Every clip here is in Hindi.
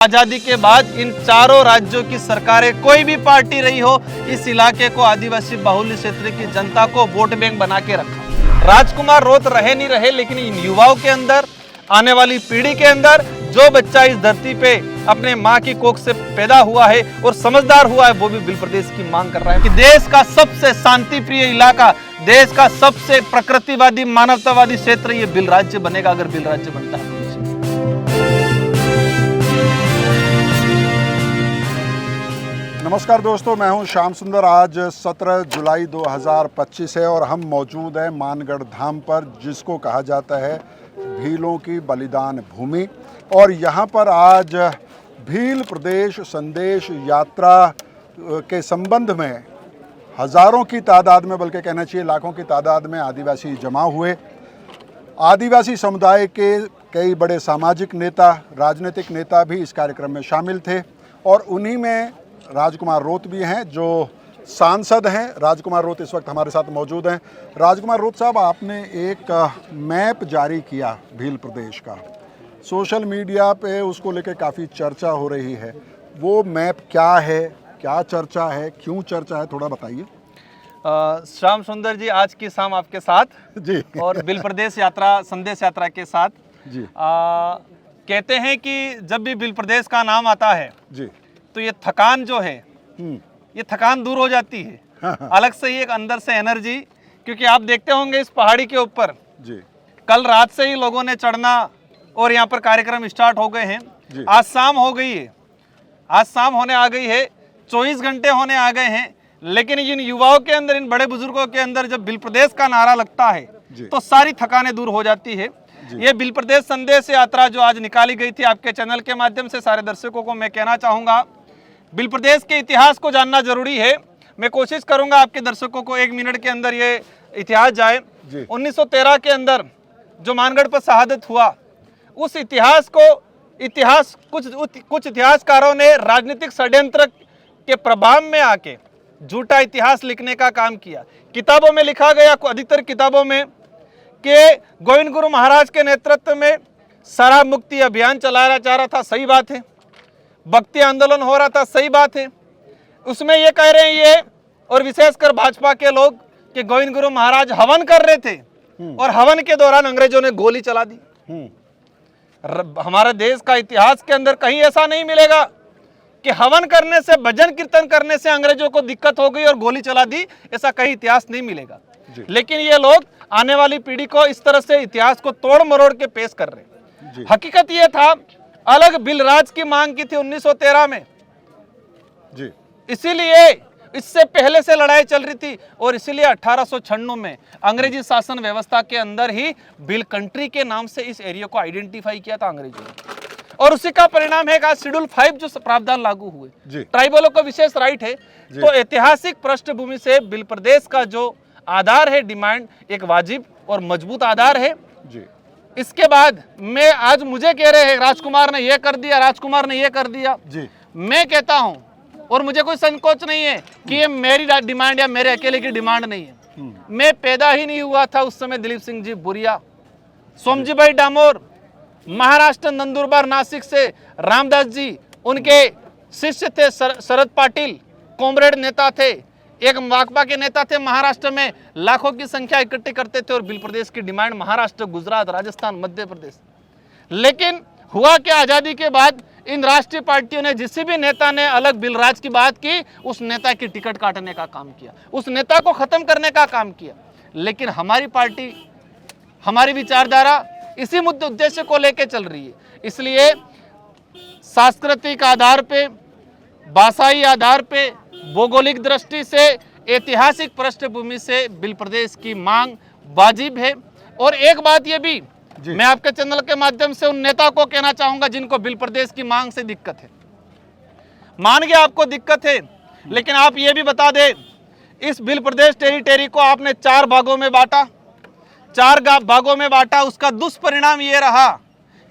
आजादी के बाद इन चारों राज्यों की सरकारें कोई भी पार्टी रही हो, इस इलाके को आदिवासी बाहुल्य क्षेत्र की जनता को वोट बैंक बना के रखा। राजकुमार रोत रहे नहीं रहे, लेकिन इन युवाओं के अंदर, आने वाली पीढ़ी के अंदर जो बच्चा इस धरती पे अपने माँ की कोख से पैदा हुआ है और समझदार हुआ है, वो भी बिल प्रदेश की मांग कर रहा है कि देश का सबसे शांति प्रिय इलाका, देश का सबसे प्रकृतिवादी मानवतावादी क्षेत्र ये बिल राज्य बनेगा अगर बिल राज्य बनता है। नमस्कार दोस्तों, मैं हूं श्याम सुंदर। आज 17 जुलाई 2025 है और हम मौजूद हैं मानगढ़ धाम पर, जिसको कहा जाता है भीलों की बलिदान भूमि। और यहां पर आज भील प्रदेश संदेश यात्रा के संबंध में हज़ारों की तादाद में, बल्कि कहना चाहिए लाखों की तादाद में आदिवासी जमा हुए। आदिवासी समुदाय के कई बड़े सामाजिक नेता, राजनीतिक नेता भी इस कार्यक्रम में शामिल थे और उन्हीं में राजकुमार रोत भी हैं जो सांसद हैं। राजकुमार रोत इस वक्त हमारे साथ मौजूद हैं। राजकुमार रोत साहब, आपने एक मैप जारी किया भील प्रदेश का, सोशल मीडिया पे उसको लेकर काफ़ी चर्चा हो रही है। वो मैप क्या है, क्या चर्चा है, क्यों चर्चा है, थोड़ा बताइए। श्याम सुंदर जी, आज की शाम आपके साथ जी और बिल प्रदेश यात्रा संदेश यात्रा के साथ जी। कहते हैं कि जब भी बिल प्रदेश का नाम आता है जी तो ये थकान जो है, ये थकान दूर हो जाती है। अलग से ही एक अंदर से एनर्जी, क्योंकि आप देखते होंगे इस पहाड़ी के ऊपर जी कल रात से ही लोगों ने चढ़ना और यहाँ पर कार्यक्रम स्टार्ट हो गए हैं। आज शाम हो गई है, आज शाम होने आ गई है, 24 घंटे होने आ गए हैं, लेकिन इन युवाओं के अंदर, इन बड़े बुजुर्गों के अंदर जब बिल प्रदेश का नारा लगता है तो सारी थकानें दूर हो जाती है। ये बिल प्रदेश संदेश यात्रा जो आज निकाली गई थी आपके चैनल के माध्यम से, सारे दर्शकों को मैं कहना चाहूँगा बिल प्रदेश के इतिहास को जानना जरूरी है। मैं कोशिश करूंगा आपके दर्शकों को 1 मिनट के अंदर ये इतिहास जाए। 1913 के अंदर जो मानगढ़ पर शहादत हुआ, उस इतिहास को कुछ इतिहासकारों ने राजनीतिक षड्यंत्र के प्रभाव में आके झूठा इतिहास लिखने का काम किया। किताबों में लिखा गया, अधिकतर किताबों में, कि गोविंद गुरु महाराज के नेतृत्व में शराब मुक्ति अभियान चलाया जा रहा था, सही बात है। भक्ति आंदोलन हो रहा था, सही बात है। उसमें ये कह रहे हैं ये, और विशेषकर भाजपा के लोग, कि गोविंद गुरु महाराज हवन कर रहे थे और हवन के दौरान अंग्रेजों ने गोली चला दी। हमारे देश का इतिहास के अंदर कहीं ऐसा नहीं मिलेगा कि हवन करने से, भजन कीर्तन करने से अंग्रेजों को दिक्कत हो गई और गोली चला दी, ऐसा कहीं इतिहास नहीं मिलेगा। लेकिन ये लोग आने वाली पीढ़ी को इस तरह से इतिहास को तोड़ मरोड़ के पेश कर रहे हैं। हकीकत ये था, अलग बिल राज की मांग की थी 1913 में जी, इसीलिए इससे पहले से लड़ाई चल रही थी और इसीलिए 1896 में अंग्रेजी शासन व्यवस्था के अंदर ही बिल कंट्री के नाम से इस एरिया को आइडेंटिफाई किया था अंग्रेजों ने। और उसी का परिणाम है कि शेड्यूल 5 जो प्रावधान लागू हुए, ट्राइबलों को विशेष राइट है। तो ऐतिहासिक पृष्ठभूमि से बिल प्रदेश का जो आधार है, डिमांड, एक वाजिब और मजबूत आधार है जी। इसके बाद मैं, आज मुझे कह रहे हैं राजकुमार ने ये कर दिया, राजकुमार ने ये कर दिया जी। मैं कहता हूं, और मुझे कोई संकोच नहीं है कि ये मेरी डिमांड या मेरे अकेले की डिमांड नहीं है। मैं पैदा ही नहीं हुआ था उस समय दिलीप सिंह जी बुरिया, सोमजी भाई डामोर, महाराष्ट्र नंदुरबार नासिक से रामदास जी, उनके शिष्य थे शरद पाटिल, कॉमरेड नेता थे, एक माकपा के नेता थे, महाराष्ट्र में लाखों की संख्या इकट्ठी करते थे और बिल प्रदेश की डिमांड महाराष्ट्र, गुजरात, राजस्थान, मध्य प्रदेश। लेकिन हुआ क्या, आजादी के बाद इन राष्ट्रीय पार्टियों ने, जिस भी नेता ने अलग बिल राज की बात की, उस नेता की टिकट काटने का काम किया, उस नेता को खत्म करने का काम किया। लेकिन हमारी पार्टी, हमारी विचारधारा इसी मुद्दे उद्देश्य को लेकर चल रही है। इसलिए सांस्कृतिक आधार पे, भाषाई आधार पे, भौगोलिक दृष्टि से, ऐतिहासिक पृष्ठभूमि से बिल प्रदेश की मांग वाजिब है। और एक बात ये भी मैं आपके चैनल के माध्यम से उन नेता को कहना चाहूंगा जिनको बिल प्रदेश की मांग से दिक्कत है, मान गया आपको दिक्कत है, लेकिन आप ये भी बता दें, इस बिल प्रदेश टेरिटरी को आपने 4 भागों में बांटा, 4 भागों में बांटा। उसका दुष्परिणाम ये रहा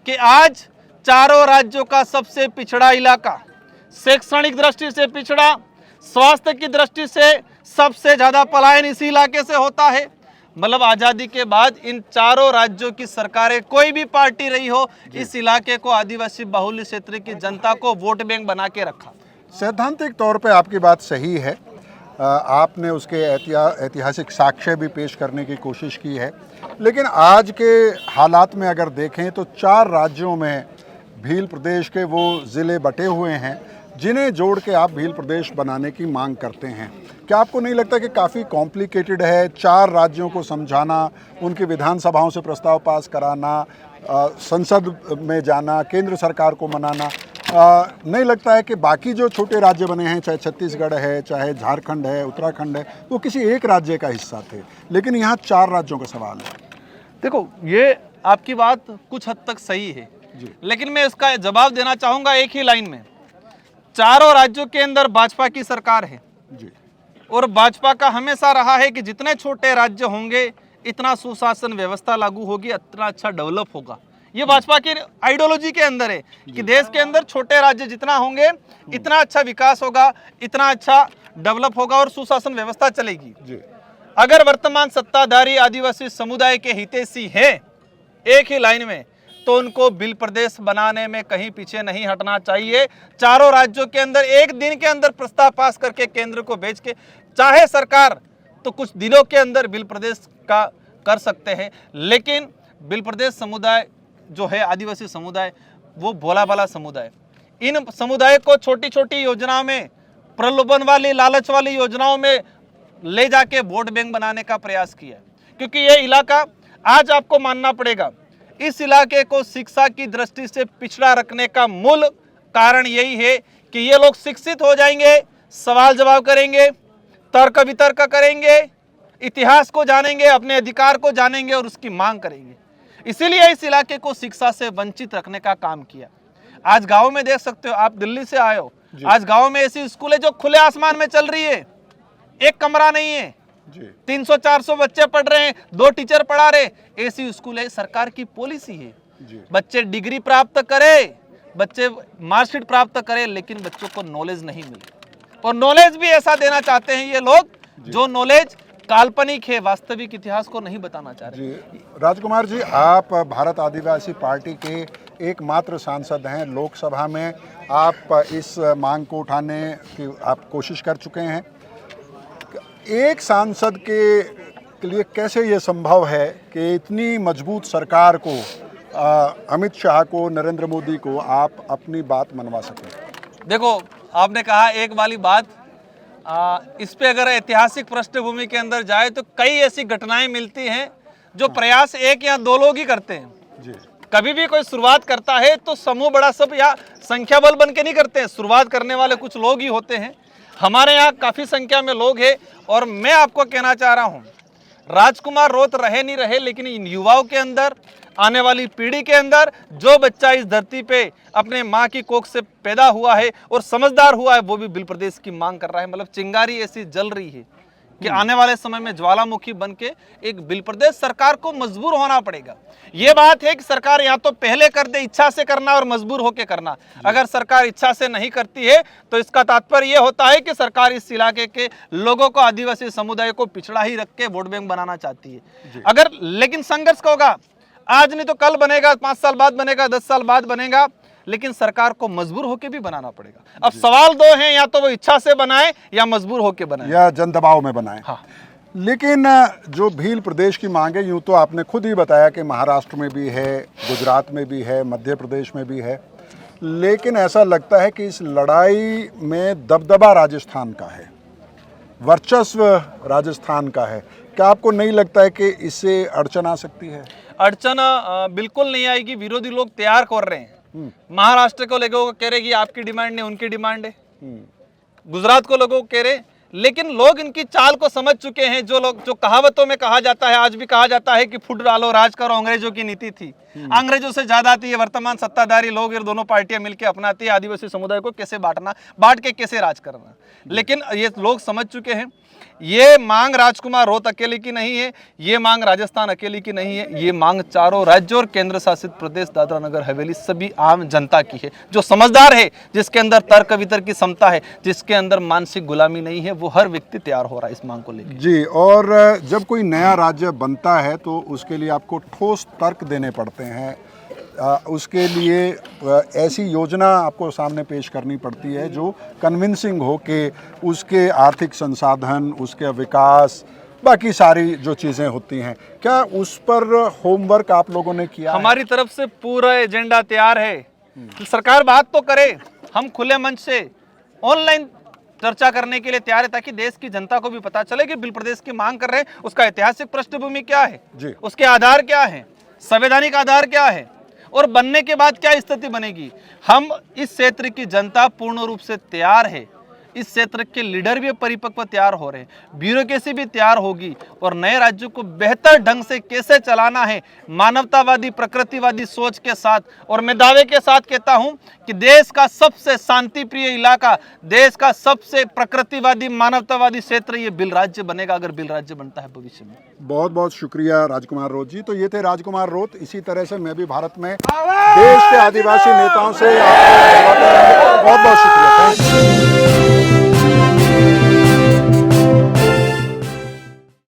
कि आज चारों राज्यों का सबसे पिछड़ा इलाका, शैक्षणिक दृष्टि से पिछड़ा, स्वास्थ्य की दृष्टि से सबसे ज्यादा पलायन इसी इलाके से होता है, मतलब आजादी के बाद इन चारों राज्यों की सरकारें, कोई भी पार्टी रही हो, इस इलाके को आदिवासी बाहुल्य क्षेत्र की जनता को वोट बैंक बना के रखा। सैद्धांतिक तौर पे आपकी बात सही है। आपने उसके ऐतिहासिक साक्ष्य भी पेश करने की कोशिश की है, लेकिन आज के हालात में अगर देखें तो 4 राज्यों में भील प्रदेश के वो ज़िले बटे हुए हैं जिन्हें जोड़ के आप भील प्रदेश बनाने की मांग करते हैं। क्या आपको नहीं लगता कि काफ़ी कॉम्प्लिकेटेड है 4 राज्यों को समझाना, उनकी विधानसभाओं से प्रस्ताव पास कराना, संसद में जाना, केंद्र सरकार को मनाना? नहीं लगता है कि बाकी जो छोटे राज्य बने हैं, चाहे छत्तीसगढ़ है, चाहे झारखंड है, उत्तराखंड है, वो किसी एक राज्य का हिस्सा थे, लेकिन यहाँ 4 राज्यों का सवाल है। देखो, ये आपकी बात कुछ हद तक सही है जी। लेकिन मैं इसका जवाब देना चाहूँगा एक ही लाइन में। चारों राज्यों के अंदर भाजपा की सरकार है जी। और भाजपा का हमेशा रहा है कि जितने छोटे राज्य होंगे इतना सुशासन व्यवस्था लागू होगी, इतना अच्छा डेवलप होगा। ये भाजपा की आइडियोलॉजी के अंदर है कि देश के अंदर छोटे राज्य जितना होंगे इतना अच्छा विकास होगा, इतना अच्छा डेवलप होगा और सुशासन व्यवस्था चलेगी जी। अगर वर्तमान सत्ताधारी आदिवासी समुदाय के हितैषी हैं एक ही लाइन में, तो उनको भील प्रदेश बनाने में कहीं पीछे नहीं हटना चाहिए। चारों राज्यों के अंदर एक दिन के अंदर प्रस्ताव पास करके केंद्र को भेज के, चाहे सरकार तो कुछ दिनों के अंदर भील प्रदेश का कर सकते हैं, लेकिन भील प्रदेश समुदाय जो है, आदिवासी समुदाय, वो भोला भाला समुदाय, इन समुदाय को छोटी छोटी योजनाओं में, प्रलोभन वाली, लालच वाली योजनाओं में ले जाके वोट बैंक बनाने का प्रयास किया। क्योंकि ये इलाका, आज आपको मानना पड़ेगा, इस इलाके को शिक्षा की दृष्टि से पिछड़ा रखने का मूल कारण यही है कि ये लोग शिक्षित हो जाएंगे, सवाल जवाब करेंगे, तर्क वितर्क करेंगे, इतिहास को जानेंगे, अपने अधिकार को जानेंगे और उसकी मांग करेंगे। इसीलिए इस इलाके को शिक्षा से वंचित रखने का काम किया। आज गांव में देख सकते हो, आप दिल्ली से आए हो, आज गांव में ऐसी स्कूल है जो खुले आसमान में चल रही है, एक कमरा नहीं है, 300-400 बच्चे पढ़ रहे हैं, 2 टीचर पढ़ा रहे, ऐसी स्कूल है। सरकार की पॉलिसी है बच्चे डिग्री प्राप्त करें, बच्चे मार्कशीट प्राप्त करें, लेकिन बच्चों को नॉलेज नहीं मिले। और नॉलेज भी ऐसा देना चाहते हैं ये लोग जो नॉलेज काल्पनिक है, वास्तविक इतिहास को नहीं बताना चाह रहे। जी राजकुमार जी, आप भारत आदिवासी पार्टी के एकमात्र सांसद हैं। लोकसभा में आप इस मांग को उठाने की आप कोशिश कर चुके हैं। एक सांसद के लिए कैसे ये संभव है कि इतनी मजबूत सरकार को, अमित शाह को, नरेंद्र मोदी को आप अपनी बात मनवा सकें? देखो, आपने कहा एक वाली बात, इस पे अगर ऐतिहासिक पृष्ठभूमि के अंदर जाए तो कई ऐसी घटनाएं मिलती हैं जो प्रयास एक या 2 लोग ही करते हैं जी। कभी भी कोई शुरुआत करता है तो समूह बड़ा सब या संख्या बल बन के नहीं करते हैं, शुरुआत करने वाले कुछ लोग ही होते हैं। हमारे यहाँ काफ़ी संख्या में लोग हैं और मैं आपको कहना चाह रहा हूँ, राजकुमार रोत रहे नहीं रहे, लेकिन इन युवाओं के अंदर, आने वाली पीढ़ी के अंदर, जो बच्चा इस धरती पे अपने माँ की कोख से पैदा हुआ है और समझदार हुआ है, वो भी भील प्रदेश की मांग कर रहा है। मतलब चिंगारी ऐसी जल रही है कि आने वाले समय में ज्वालामुखी बन के एक भील प्रदेश सरकार को मजबूर होना पड़ेगा। ये बात है कि सरकार या तो पहले कर दे, इच्छा से करना, और मजबूर होकर करना। अगर सरकार इच्छा से नहीं करती है तो इसका तात्पर्य ये होता है कि सरकार इस इलाके के लोगों को, आदिवासी समुदाय को पिछड़ा ही रख के वोट बैंक बनाना चाहती है। अगर लेकिन संघर्ष का होगा, आज नहीं तो कल बनेगा, 5 साल बाद बनेगा, 10 साल बाद बनेगा, लेकिन सरकार को मजबूर होके भी बनाना पड़ेगा। अब सवाल 2 हैं, या तो वो इच्छा से बनाए या मजबूर होके बनाए या जन दबाव में बनाए। हाँ। लेकिन जो भील प्रदेश की मांग है, यूँ तो आपने खुद ही बताया कि महाराष्ट्र में भी है, गुजरात में भी है, मध्य प्रदेश में भी है, लेकिन ऐसा लगता है कि इस लड़ाई में दबदबा राजस्थान का है, वर्चस्व राजस्थान का है। क्या आपको नहीं लगता है कि इससे अड़चन आ सकती है? अड़चन बिल्कुल नहीं आएगी। विरोधी लोग तैयार कर रहे हैं। महाराष्ट्र को लोगों को कह रहे कि आपकी डिमांड नहीं, उनकी डिमांड है। गुजरात को लोगों को कह रहे, लेकिन लोग इनकी चाल को समझ चुके हैं। जो कहावतों में कहा जाता है, आज भी कहा जाता है कि फुट डालो राज करो, अंग्रेजों की नीति थी। अंग्रेजों से ज्यादा थी ये वर्तमान सत्ताधारी लोग, ये दोनों पार्टियां मिलकर अपनाती है आदिवासी समुदाय को कैसे बांटना, बांट के कैसे राज करना। लेकिन ये लोग समझ चुके हैं, ये मांग राजकुमार रोत अकेले की नहीं है, ये मांग राजस्थान अकेले की नहीं है, ये मांग चारों राज्यों और केंद्र शासित प्रदेश, दादरा नगर हवेली, सभी आम जनता की है। जो समझदार है, जिसके अंदर तर्क वितर्क की क्षमता है, जिसके अंदर मानसिक गुलामी नहीं है, वो हर व्यक्ति तैयार हो रहा है इस मांग को लेकर। जी, और जब कोई नया राज्य बनता है तो उसके लिए आपको ठोस तर्क देने पड़ते हैं। उसके लिए ऐसी योजना आपको सामने पेश करनी पड़ती है जो कन्विंसिंग हो कि उसके आर्थिक संसाधन, उसके विकास, बाकी सारी जो चीज़ें होती हैं, क्या उस पर होमवर्क आप लोगों ने किया? हमारी तरफ से पूरा एजेंडा तैयार है। सरकार बात तो करे, हम खुले मंच से ऑनलाइन चर्चा करने के लिए तैयार है ताकि देश की जनता को भी पता चले कि बिल प्रदेश की मांग कर रहे हैं, उसका ऐतिहासिक पृष्ठभूमि क्या है जी। उसके आधार क्या है, संवैधानिक आधार क्या है और बनने के बाद क्या स्थिति बनेगी। हम इस क्षेत्र की जनता पूर्ण रूप से तैयार है, इस क्षेत्र के लीडर भी परिपक्व तैयार हो रहे हैं, ब्यूरोक्रेसी भी तैयार होगी और नए राज्यों को बेहतर ढंग से कैसे चलाना है मानवतावादी प्रकृतिवादी सोच के साथ। और मैं दावे के साथ कहता हूं कि देश का सबसे शांति प्रिय इलाका, देश का सबसे प्रकृतिवादी मानवतावादी क्षेत्र ये बिल राज्य बनेगा अगर बिल राज्य बनता है भविष्य में। बहुत बहुत शुक्रिया राजकुमार रोत जी। तो ये थे राजकुमार रोत। इसी तरह से मैं भी भारत में देश के आदिवासी नेताओं से आपको